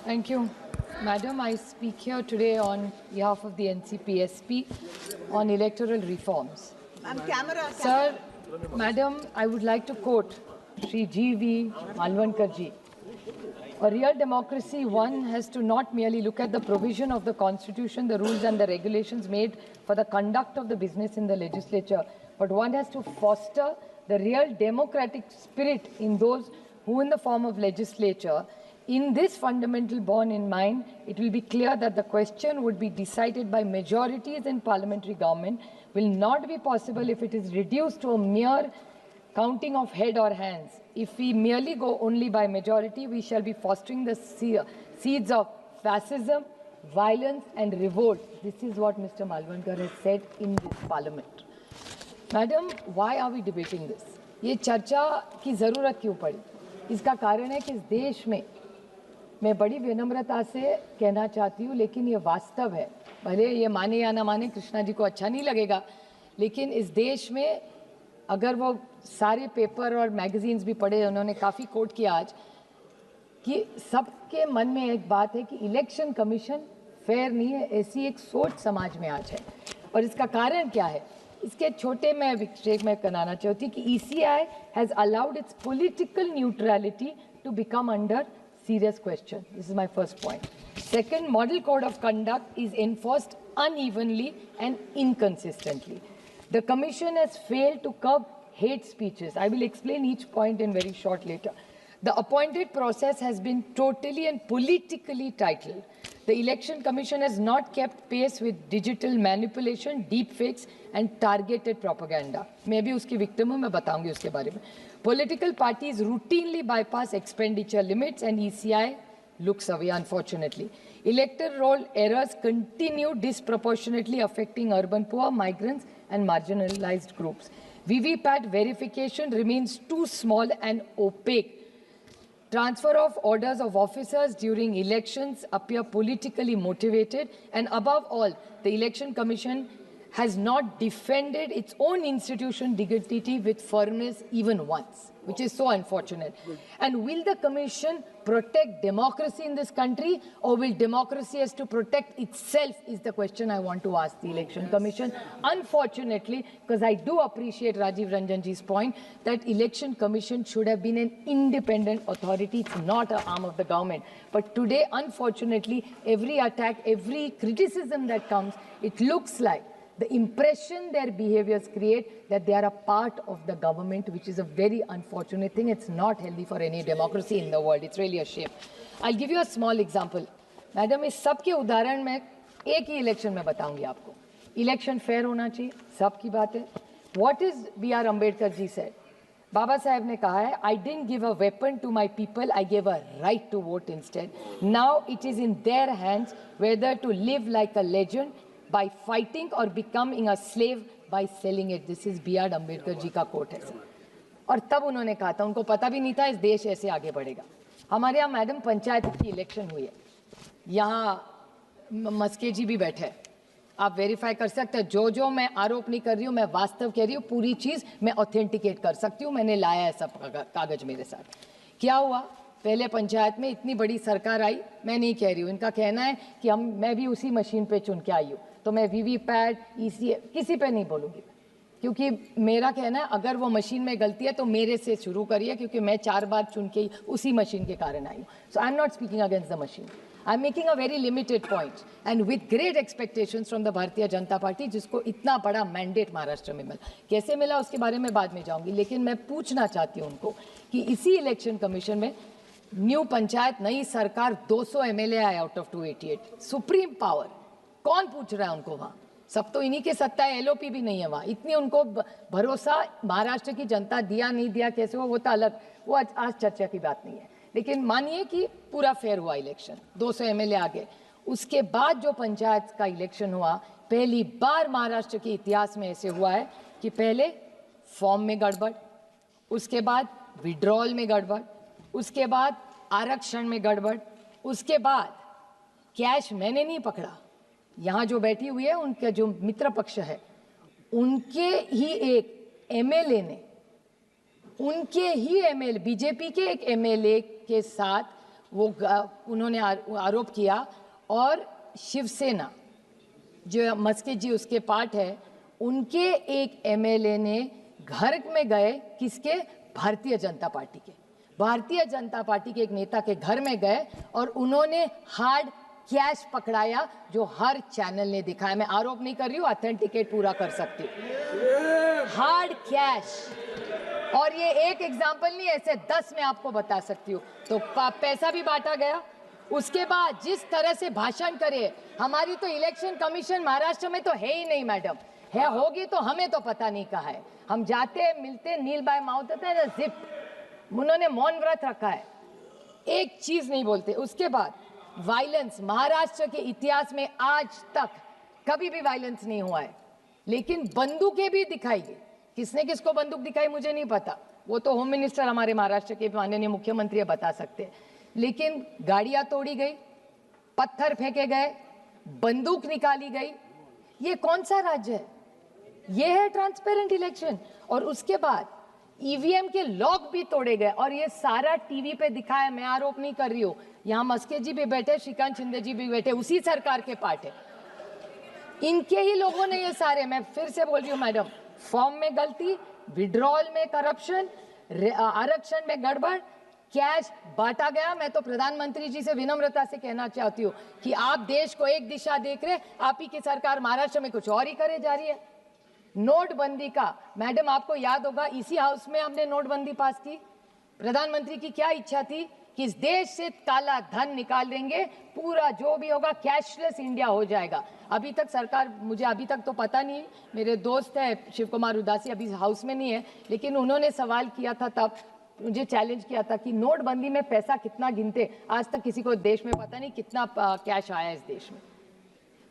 Thank you. Madam, I speak here today on behalf of the NCPSP on electoral reforms. Sir, Madam, I would like to quote Shri G.V. Malvankar ji. A real democracy, one has to not merely look at the provision of the constitution, the rules and the regulations made for the conduct of the business in the legislature, but one has to foster the real democratic spirit in those who in the form of legislature. In this fundamental bond in mind, it will be clear that the question would be decided by majorities in parliamentary government will not be possible if it is reduced to a mere counting of head or hands. If we merely go only by majority, we shall be fostering the seeds of fascism, violence and revolt. This is what Mr. Malvankar has said in this parliament. Madam, why are we debating this? ये चर्चा की ज़रूरत क्यों पड़ी? इसका कारण है कि इस देश में मैं बड़ी विनम्रता से कहना चाहती हूँ, लेकिन ये वास्तव है, भले ये माने या ना माने, कृष्णा जी को अच्छा नहीं लगेगा, लेकिन इस देश में अगर वो सारे पेपर और मैगजीन्स भी पढ़े, उन्होंने काफ़ी कोट किया आज, कि सबके मन में एक बात है कि इलेक्शन कमीशन फेयर नहीं है, ऐसी एक सोच समाज में आज है। और इसका कारण क्या है? इसके छोटे में विक्षेप में कराना चाहती कि ECI has allowed its political neutrality to become under serious question. This is my first point. Second, model code of conduct is enforced unevenly and inconsistently. The commission has failed to curb hate speeches. I will explain each point in very short later. The appointed process has been totally and politically titled. The election commission has not kept pace with digital manipulation, deepfakes and targeted propaganda. मैं भी उसकी victim हूँ, मैं बताऊंगी उसके बारे में. Political parties routinely bypass expenditure limits and ECI looks away, unfortunately. Electoral roll errors continue disproportionately affecting urban poor, migrants and marginalized groups. VVPAT verification remains too small and opaque. Transfer of orders of officers during elections appear politically motivated, and above all, the Election Commission has not defended its own institution dignity with firmness even once, which is so unfortunate. And will the Commission protect democracy in this country, or will democracy has to protect itself, is the question I want to ask the Election Commission. Unfortunately, because I do appreciate Rajiv Ranjanji's point that Election Commission should have been an independent authority. It's not an arm of the government. But today, unfortunately, every attack, every criticism that comes, it looks like the impression their behaviors create that they are a part of the government, which is a very unfortunate thing. It's not healthy for any democracy in the world. It's really a shame. I'll give you a small example. Madam, इस सब के उदाहरण मैं एक ही election में बताऊंगी आपको. Election fair होना चाहिए, सबकी बात है. What is B.R. Ambedkar ji said? Baba Saheb ने कहा है, I didn't give a weapon to my people, I gave a right to vote instead. Now it is in their hands whether to live like a legend by fighting or becoming a slave by selling it. This is B.R. Ambedkar जी का coat है sir. और तब उन्होंने कहा था, उनको पता भी नहीं था इस देश ऐसे आगे बढ़ेगा. हमारे यहाँ मैडम पंचायत की इलेक्शन हुई है, यहाँ मस्के जी भी बैठे हैं, आप वेरीफाई कर सकते हैं. जो जो मैं आरोप नहीं कर रही हूँ, मैं वास्तव कह रही हूँ, पूरी चीज़ मैं ऑथेंटिकेट कर सकती हूँ. मैंने लाया है सब कागज मेरे साथ. क्या हुआ, पहले पंचायत में इतनी बड़ी सरकार आई, मैं नहीं कह रही हूँ, इनका कहना है कि मैं भी उसी मशीन पे चुन के आई हूँ, तो मैं VVPAT ECI किसी पे नहीं बोलूँगी, क्योंकि मेरा कहना है अगर वो मशीन में गलती है तो मेरे से शुरू करिए, क्योंकि मैं 4 बार चुन के उसी मशीन के कारण आई हूँ. So I am not speaking against the machine, I am making a very limited point and with great expectations from the Bharatiya Janata party, जिसको इतना बड़ा मैंडेट महाराष्ट्र में मिला. कैसे मिला उसके बारे में बाद में जाऊँगी, लेकिन मैं पूछना चाहती हूँ उनको कि इसी इलेक्शन कमीशन में न्यू पंचायत, नई सरकार, 200 MLA आए आउट ऑफ 288, सुप्रीम पावर. कौन पूछ रहा है उनको वहाँ? सब तो इन्हीं के सत्ता है, LOP भी नहीं है वहाँ. इतनी उनको भरोसा महाराष्ट्र की जनता दिया नहीं दिया, कैसे वो तो अलग, वो आज चर्चा की बात नहीं है. लेकिन मानिए कि पूरा फेयर हुआ इलेक्शन, 200 MLA आ गए. उसके बाद जो पंचायत का इलेक्शन हुआ, पहली बार महाराष्ट्र के इतिहास में ऐसे हुआ है कि पहले फॉर्म में गड़बड़, उसके बाद विड्रॉल में गड़बड़, उसके बाद आरक्षण में गड़बड़, उसके बाद कैश मैंने नहीं पकड़ा, यहाँ जो बैठी हुई है उनका जो मित्र पक्ष है, उनके ही एक MLA ने, उनके ही MLA, बीजेपी के एक MLA के साथ वो उन्होंने आरोप किया। और शिवसेना जो मस्के जी उसके पार्ट है, उनके एक एमएलए ने घर में गए, किसके? भारतीय जनता पार्टी के। भारतीय जनता पार्टी के एक नेता के घर में गए और उन्होंने हार्ड कैश पकड़ाया, जो हर चैनल ने दिखाया। मैं आरोप नहीं कर रही हूँ, ऑथेंटिकेट पूरा कर सकती हूँ। Hard cash. और ये एक एग्जाम्पल नहीं, ऐसे 10 मैं आपको बता सकती हूँ। तो पैसा भी बांटा गया। उसके बाद जिस तरह से भाषण करे, हमारी तो इलेक्शन कमीशन महाराष्ट्र में तो है ही नहीं मैडम, है होगी तो हमें तो पता नहीं कहा है। हम जाते मिलते नील बाय माउथ होता है ना, जिप, उन्होंने मौन व्रत रखा है, एक चीज नहीं बोलते। उसके बाद वायलेंस, महाराष्ट्र के इतिहास में आज तक कभी भी वायलेंस नहीं हुआ है, लेकिन बंदूकें भी दिखाई गई। किसने किसको बंदूक दिखाई मुझे नहीं पता, वो तो होम मिनिस्टर हमारे महाराष्ट्र के माननीय मुख्यमंत्री बता सकते हैं। लेकिन गाड़ियां तोड़ी गई, पत्थर फेंके गए, बंदूक निकाली गई। ये कौन सा राज्य है? ये है ट्रांसपेरेंट इलेक्शन। और उसके बाद ईवीएम के लॉक भी तोड़े गए, और ये सारा टीवी पे दिखाया। मैं आरोप नहीं कर रही हूँ, यहाँ मस्के जी भी बैठे, श्रीकांत शिंदे जी भी बैठे, उसी सरकार के पार्ट है। इनके ही लोगों ने ये सारे, मैं फिर से बोल रही हूँ मैडम, फॉर्म में गलती, विड्रॉल में करप्शन, आरक्षण में गड़बड़, कैश बांटा गया। मैं तो प्रधानमंत्री जी से विनम्रता से कहना चाहती हूँ कि आप देश को एक दिशा देख रहे, आप ही की सरकार महाराष्ट्र में कुछ और ही करे जा रही है। नोटबंदी का मैडम आपको याद होगा, इसी हाउस में हमने नोटबंदी पास की। प्रधानमंत्री की क्या इच्छा थी कि इस देश से काला धन निकाल देंगे, पूरा जो भी होगा कैशलेस इंडिया हो जाएगा। अभी तक सरकार, मुझे अभी तक तो पता नहीं, मेरे दोस्त है शिव कुमार उदासी अभी हाउस में नहीं है, लेकिन उन्होंने सवाल किया था, तब मुझे चैलेंज किया था कि नोटबंदी में पैसा कितना गिनते, आज तक किसी को देश में पता नहीं कितना कैश आया इस देश में।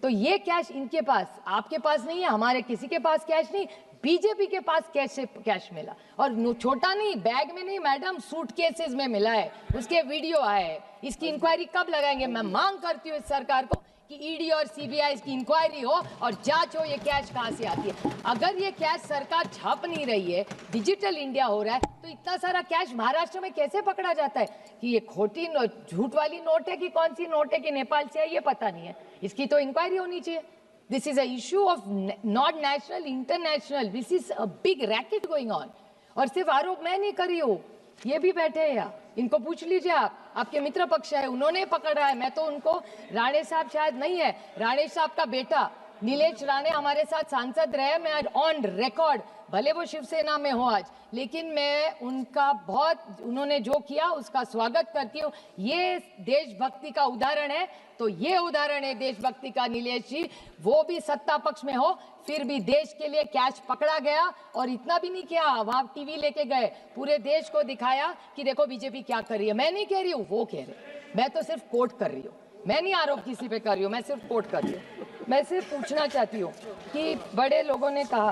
तो ये कैश इनके पास, आपके पास नहीं है, हमारे किसी के पास कैश नहीं, बीजेपी के पास कैश मिला। और छोटा नहीं, बैग में नहीं मैडम, सूटकेसेस में मिला है, उसके वीडियो आए हैं। इसकी इंक्वायरी कब लगाएंगे? मैं मांग करती हूँ इस सरकार को कि ईडी और सीबीआई की इंक्वायरी हो और जांच हो, ये कैश कहाँ से आती है। अगर ये कैश सरकार छाप नहीं रही है, डिजिटल इंडिया हो रहा है, तो इतना सारा कैश महाराष्ट्र में कैसे पकड़ा जाता है? कि ये खोटी झूठ वाली नोट है कि कौन सी नोट है कि नेपाल से है, ये पता नहीं है। इसकी तो इंक्वायरी होनी चाहिए। This is a issue of not national, international. This is a big racket going on. और सिर्फ आरोप मैं नहीं कर रही हूँ, ये भी बैठे हैं यहाँ, इनको पूछ लीजिए आप, आपके मित्र पक्ष है, उन्होंने पकड़ा है। मैं तो उनको, राणे साहब शायद नहीं है, राणे साहब का बेटा नीलेश राणे हमारे साथ सांसद रहे, मैं ऑन रिकॉर्ड, भले वो शिवसेना में हो आज, लेकिन मैं उनका बहुत, उन्होंने जो किया उसका स्वागत करती हूँ। ये देशभक्ति का उदाहरण है, तो ये उदाहरण है देशभक्ति का नीलेश जी। वो भी सत्ता पक्ष में हो, फिर भी देश के लिए कैश पकड़ा गया। और इतना भी नहीं किया, वहां टीवी लेके गए, पूरे देश को दिखाया कि देखो बीजेपी क्या कर रही है। मैं नहीं कह रही हूँ, वो कह रहे, मैं तो सिर्फ कोट कर रही हूँ, मैं नहीं आरोप किसी पे कर रही हूँ, मैं सिर्फ कोट कर रही हूँ। मैं सिर्फ पूछना चाहती हूँ कि बड़े लोगों ने कहा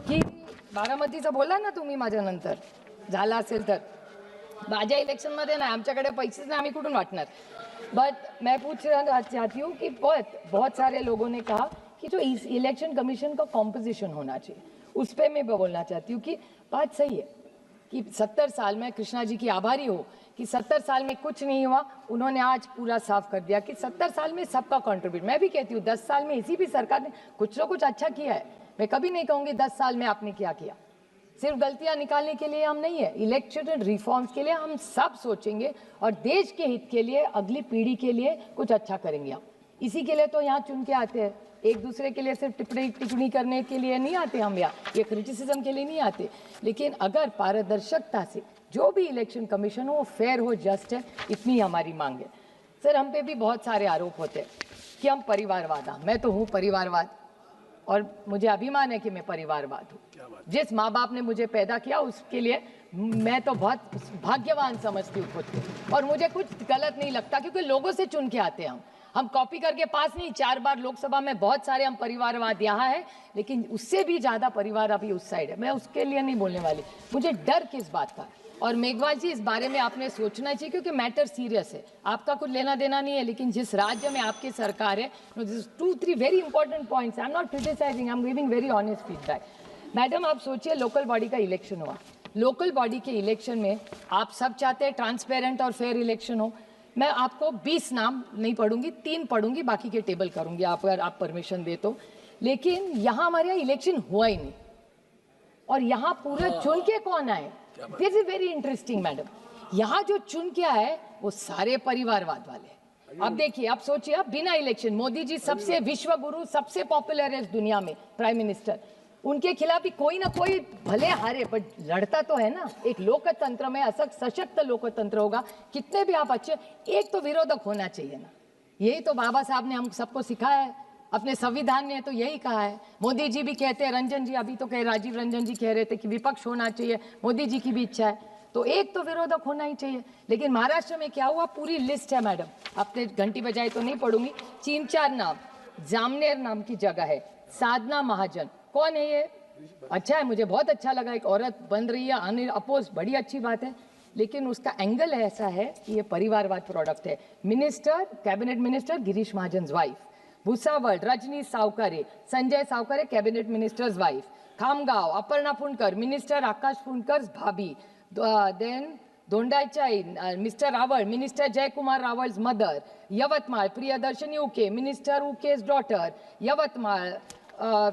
की बारामतीचं बोला ना तुम्ही माझ्यानंतर, झाला असेल तर माझ्या इलेक्शनमध्ये ना आमच्याकडे पैसेच नाही, आम्ही कुठून वाटणार। बट मैं पूछना चाहती हूँ कि बहुत सारे लोगों ने कहा कि जो इस इलेक्शन कमीशन का कॉम्पोजिशन होना चाहिए, उस पर मैं बोलना चाहती हूँ कि बात सही है कि 70 साल में, कृष्णा जी की आभारी हो कि 70 साल में कुछ नहीं हुआ, उन्होंने आज पूरा साफ कर दिया कि 70 साल में सबका कंट्रीब्यूट। मैं भी कहती हूँ 10 साल में इसी भी सरकार ने कुछ ना कुछ अच्छा किया है। मैं कभी नहीं कहूँगी 10 साल में आपने क्या किया। सिर्फ गलतियां निकालने के लिए हम नहीं है, इलेक्शन रिफॉर्म्स के लिए हम सब सोचेंगे और देश के हित के लिए, अगली पीढ़ी के लिए कुछ अच्छा करेंगे हम। इसी के लिए तो यहाँ चुन के आते हैं, एक दूसरे के लिए सिर्फ टिप्पणी करने के लिए नहीं आते हम यहाँ, ये क्रिटिसिज्म के लिए नहीं आते। लेकिन अगर पारदर्शिता से जो भी इलेक्शन कमीशन हो वो फेयर हो, जस्ट है, इतनी हमारी मांग है। सर हम पे भी बहुत सारे आरोप होते हैं कि हम परिवारवाद, मैं तो हूँ परिवारवाद और मुझे अभिमान है कि मैं परिवारवाद हूँ। जिस माँ बाप ने मुझे पैदा किया उसके लिए मैं तो बहुत भाग्यवान समझती हूँ खुद को, और मुझे कुछ गलत नहीं लगता क्योंकि लोगों से चुन के आते हैं हम कॉपी करके पास नहीं। 4 बार लोकसभा में बहुत सारे हम परिवारवाद यहाँ है, लेकिन उससे भी ज्यादा परिवार अभी उस साइड है। मैं उसके लिए नहीं बोलने वाली, मुझे डर किस बात का। और मेघवाल जी इस बारे में आपने सोचना चाहिए क्योंकि मैटर सीरियस है, आपका कुछ लेना देना नहीं है, लेकिन जिस राज्य में आपकी सरकार है, 2-3 very important points, I am not criticising, I am giving very honest feedback. Madam आप सोचिए, लोकल बॉडी का इलेक्शन हुआ, लोकल बॉडी के इलेक्शन में आप सब चाहते हैं ट्रांसपेरेंट और फेयर इलेक्शन हो, मैं आपको 20 नाम नहीं पढ़ूंगी, 3 पढ़ूंगी, बाकी के टेबल करूंगी आप अगर आप परमिशन दे तो। लेकिन यहाँ हमारे यहाँ इलेक्शन हुआ ही नहीं और यहाँ पूरा चुन के कौन आए, this is very interesting madam. यहाँ जो चुन के आए वो सारे परिवारवाद वाले। अब देखिए, आप सोचिए, अब बिना इलेक्शन मोदी जी सबसे विश्व गुरु, सबसे पॉपुलर है इस दुनिया में प्राइम मिनिस्टर, उनके खिलाफ भी कोई ना कोई भले हारे पर लड़ता तो है ना। एक लोकतंत्र में सशक्त लोकतंत्र होगा, कितने भी आप अच्छे, एक तो विरोधक होना चाहिए ना। यही तो बाबा साहब ने हम सबको सिखाया है, अपने संविधान ने तो यही कहा है। मोदी जी भी कहते हैं, रंजन जी अभी तो कहे, राजीव रंजन जी कह रहे थे कि विपक्ष होना चाहिए, मोदी जी की भी इच्छा है, तो एक तो विरोधक होना ही चाहिए। लेकिन महाराष्ट्र में क्या हुआ, पूरी लिस्ट है मैडम, आपने घंटी बजाई तो नहीं पढ़ूंगी। 3-4 नाम, जामनेर नाम की जगह है, साधना महाजन, कौन है ये? अच्छा है, मुझे बहुत अच्छा लगा, एक औरत बन रही है अनिल अपोज, बड़ी अच्छी बात है। लेकिन उसका एंगल ऐसा है कि ये परिवारवाद प्रोडक्ट है। Minister, cabinet minister Girish Mahajan wife, Bhusawal Rajani Savkare, Sanjay Savkare cabinet ministers wife, Khamgaon Aparna Phundkar, minister Akash Phundkar भाभी, then Dondaicha mister Rawal, minister Jaykumar Rawal's mother, Yavatmal Priyadarshini Uke, minister उके's daughter, Yavatmal,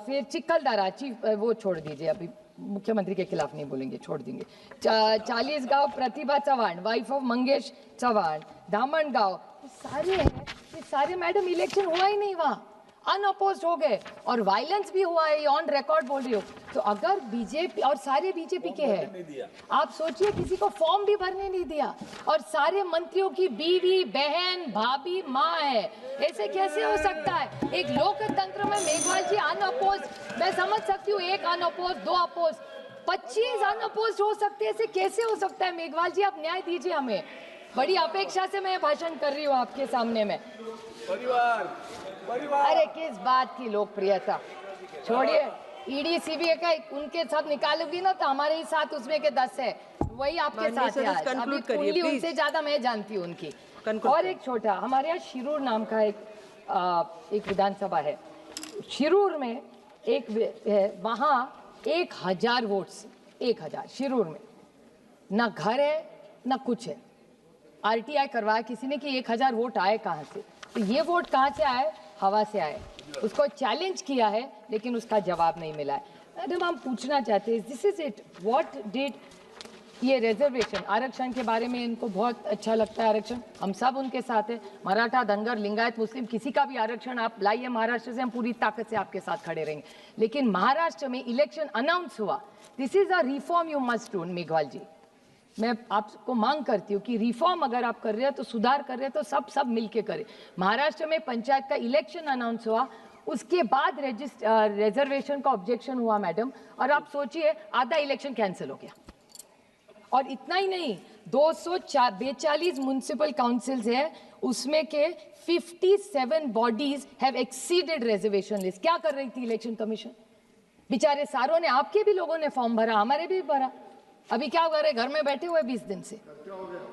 फिर चिखलदरा चीफ, वो छोड़ दीजिए, अभी मुख्यमंत्री के खिलाफ नहीं बोलेंगे, छोड़ देंगे। 40 गांव प्रतिभा चौहान, वाइफ ऑफ मंगेश चौहान, धामणगांव, सारे हैं, ये सारे मैडम इलेक्शन हुआ ही नहीं, वहाँ अनअपोज्ड हो गए और वायलेंस भी हुआ है, ऑन रिकॉर्ड बोल रही हो। तो अगर बीजेपी, और सारे बीजेपी के हैं, आप सोचिए किसी को फॉर्म भी भरने नहीं दिया और सारे मंत्रियों की बीवी, बहन, भाभी, माँ है, ऐसे कैसे हो सकता है? एक लोकतंत्र में मेघवाल जी अनअपोज्ड, मैं समझ सकती हूँ, 1 अनअपोज्ड, 2 अपोज, 25 अनअपोज्ड हो सकते हैं, ऐसे कैसे हो सकता है? मेघवाल जी आप न्याय दीजिए हमें, बड़ी अपेक्षा से मैं भाषण कर रही हूँ आपके सामने में। अरे किस बात की लोकप्रियता, छोड़िए, ईडी सीबीआई का उनके साथ निकालूंगी ना तो हमारे ही साथ उसमें के 10 है, वही आपके साथ है आज। अभी कुंडली उनसे ज्यादा मैं जानती हूँ उनकी। और एक छोटा, हमारे यहाँ शिरूर नाम का एक विधानसभा है, शिरूर में एक है, वहाँ 1000 वोट्स, 1000 शिरूर में, ना घर है ना कुछ है। आरटीआई करवाया किसी ने कि 1000 वोट आए कहाँ से, तो ये वोट कहाँ से आए? हवा से आए। उसको चैलेंज किया है लेकिन उसका जवाब नहीं मिला है। मैडम हम पूछना चाहते हैं, this is it, what did ये रिजर्वेशन, आरक्षण के बारे में इनको बहुत अच्छा लगता है आरक्षण, हम सब उनके साथ है, मराठा, धनगर, लिंगायत, मुस्लिम, किसी का भी आरक्षण आप लाइए महाराष्ट्र से, हम पूरी ताकत से आपके साथ खड़े रहेंगे। लेकिन महाराष्ट्र में इलेक्शन अनाउंस हुआ, this is a reform you must do. Meghwal ji, मैं आपको मांग करती हूँ कि रिफॉर्म अगर आप कर रहे हैं तो सुधार कर रहे हैं तो सब मिलके करें। महाराष्ट्र में पंचायत का इलेक्शन अनाउंस हुआ, उसके बाद रिजर्वेशन का ऑब्जेक्शन हुआ मैडम, और आप सोचिए आधा इलेक्शन कैंसिल हो गया। और इतना ही नहीं, 242 म्युनिसिपल काउंसिल्स है, उसमें के 57 bodies have exceeded reservation list. क्या कर रही थी इलेक्शन कमीशन? बेचारे सारों ने, आपके भी लोगों ने फॉर्म भरा, हमारे भी भरा, अभी क्या कर रहे, घर में बैठे हुए 20 दिन से,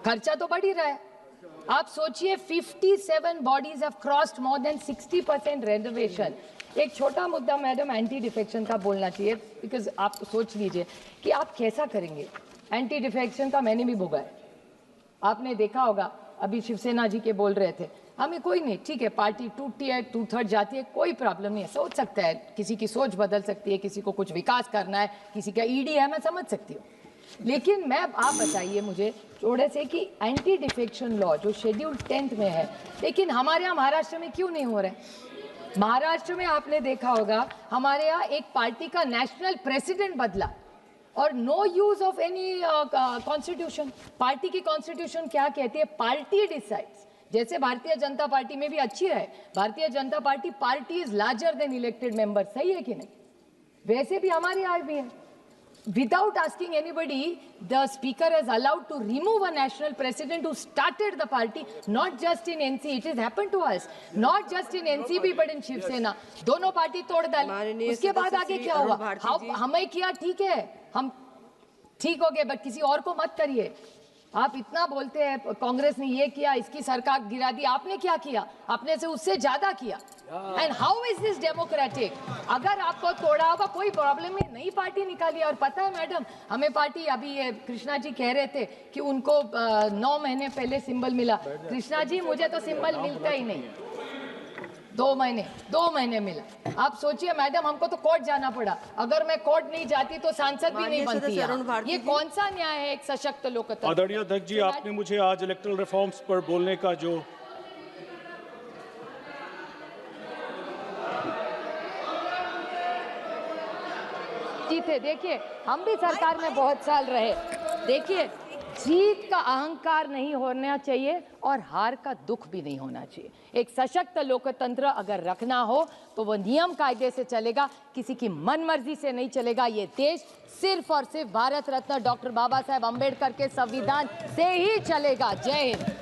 खर्चा तो बढ़ ही रहा है। आप सोचिए 57 bodies have crossed more than 60% reservation. एक छोटा मुद्दा मैडम एंटी डिफेक्शन का बोलना चाहिए, बिकॉज आप सोच लीजिए कि आप कैसा करेंगे। एंटी डिफेक्शन का मैंने भी भोगा है, आपने देखा होगा, अभी शिवसेना जी के बोल रहे थे, हमें कोई नहीं, ठीक है पार्टी टूटती है, 2/3 जाती है, कोई प्रॉब्लम नहीं है, सोच सकता है, किसी की सोच बदल सकती है, किसी को कुछ विकास करना है, किसी का ईडी है, मैं समझ सकती हूँ। लेकिन मैं, आप बताइए मुझे थोड़े से कि एंटी डिफेक्शन लॉ जो शेड्यूल 10th में है, लेकिन हमारे यहाँ महाराष्ट्र में क्यों नहीं हो रहा है? महाराष्ट्र में आपने देखा होगा, हमारे यहाँ एक पार्टी का नेशनल प्रेसिडेंट बदला और no use of any constitution. Party की कॉन्स्टिट्यूशन क्या कहती है? Party decides. जैसे भारतीय जनता पार्टी में भी अच्छी है, भारतीय Janata party is larger than elected member, सही है कि नहीं? वैसे भी हमारे यहाँ भी है, without asking anybody, the speaker has allowed to remove a national president who started the party, not just in NC, it has happened to us, not just in NCP but in Shiv Sena, दोनों party तोड़ डाली। उसके बाद आगे क्या हुआ? हमें किया, ठीक है, हम ठीक हो गए, बट किसी और को मत करिए। आप इतना बोलते हैं कांग्रेस ने ये किया, इसकी सरकार गिरा दी, आपने क्या किया? आपने से उससे ज्यादा किया। And how is this democratic? अगर आपको तोड़ा होगा कोई प्रॉब्लम नहीं, नई पार्टी निकाली। और पता है मैडम, हमें पार्टी, अभी ये कृष्णा जी कह रहे थे कि उनको 9 महीने पहले सिंबल मिला। कृष्णा जी, मुझे तो सिंबल मिलता ही नहीं, 2 महीने मिला। आप सोचिए मैडम, हमको तो कोर्ट जाना पड़ा। अगर मैं कोर्ट नहीं जाती तो सांसद भी नहीं बनती। ये कौन सा न्याय है एक सशक्त लोकतंत्र? आदरणीय अध्यक्ष जी, आपने मुझे आज इलेक्टोरल रिफॉर्म्स पर बोलने का जो थे, देखिए हम भी सरकार में बहुत साल रहे। देखिए, जीत का अहंकार नहीं होना चाहिए और हार का दुख भी नहीं होना चाहिए। एक सशक्त लोकतंत्र अगर रखना हो तो वो नियम कायदे से चलेगा, किसी की मनमर्जी से नहीं चलेगा। ये देश सिर्फ और सिर्फ भारत रत्न डॉक्टर बाबा साहेब अम्बेडकर के संविधान से ही चलेगा। जय हिंद।